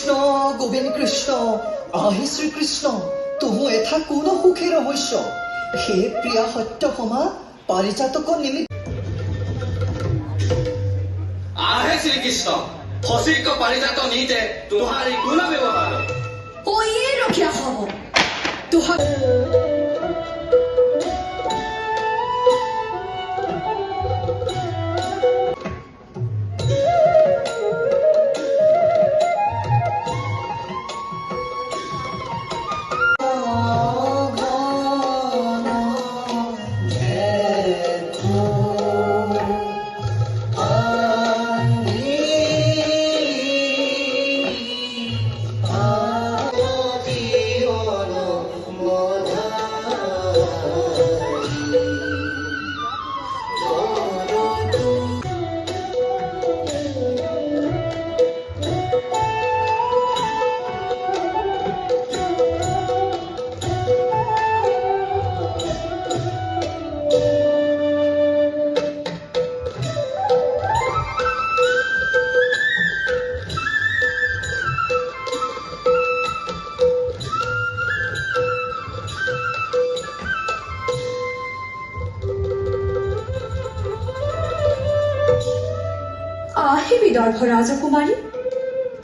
কৃষ্ণ গোবিন্দ কৃষ্ণ আহি শ্ৰীকৃষ্ণ তুহু এথা কোনো সুখে ৰহস্য হে প্ৰিয়া সত্য সমা পাৰিজাতক নিমিত্ত आहे श्री कृष्ण फसिक पारिजात नीते तुम्हारी गुण व्यवहार ओये रखिया हब तुहार आहे विदर्भ राजकुमारी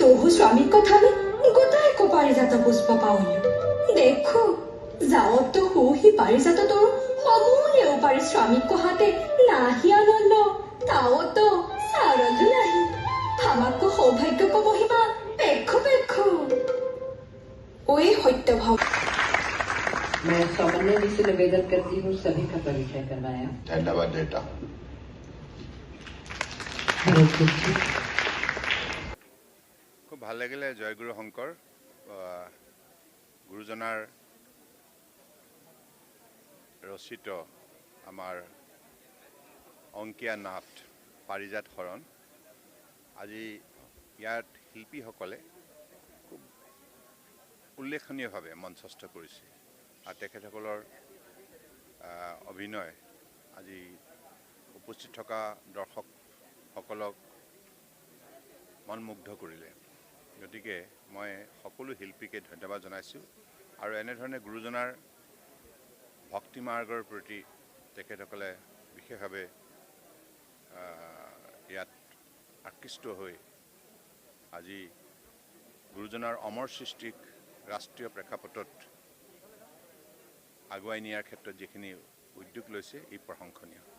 तोहु स्वामी कथा में गोटाए को पारिजात पुष्प पावली देखो जाओ तो हो ही पारिजात तोर समूले उपारी स्वामी को हाते नाही आनंद ताओ तो सारदु नाही আমাকো সৌভাগ্য को महिमा देखो देखो ओए सत्य भाव मैं सामान्य जी से निवेदन करती हूँ सभी का परिचय करवाया। धन्यवाद बेटा। খুব ভাল লাগিলে জয়গুৰু শংকৰ গুৰুজনাৰ ৰচিত আমাৰ অংকীয়া নাট পাৰিজাত হৰণ আজি ইয়াত শিল্পীসকলে খুব উল্লেখনীয়ভাৱে মঞ্চস্থ কৰিছে আৰু তেখেতসকলৰ অভিনয় আজি উপস্থিত থকা দৰ্শকসকলক মনমুগ্ধ কৰিলে গতিকে মই সকলো শিল্পীকে ধন্যবাদ জনাইছোঁ আৰু এনেধৰণে গুৰুজনাৰ ভক্তি মাৰ্গৰ প্ৰতি তেখেতসকলে বিশেষভাৱে ইয়াত আকৃষ্ট হৈ আজি গুৰুজনাৰ অমৰ সৃষ্টিক ৰাষ্ট্ৰীয় প্ৰেক্ষাপটত আগুৱাই নিয়াৰ ক্ষেত্ৰত যিখিনি উদ্যোগ লৈছে ই প্ৰশংসনীয়।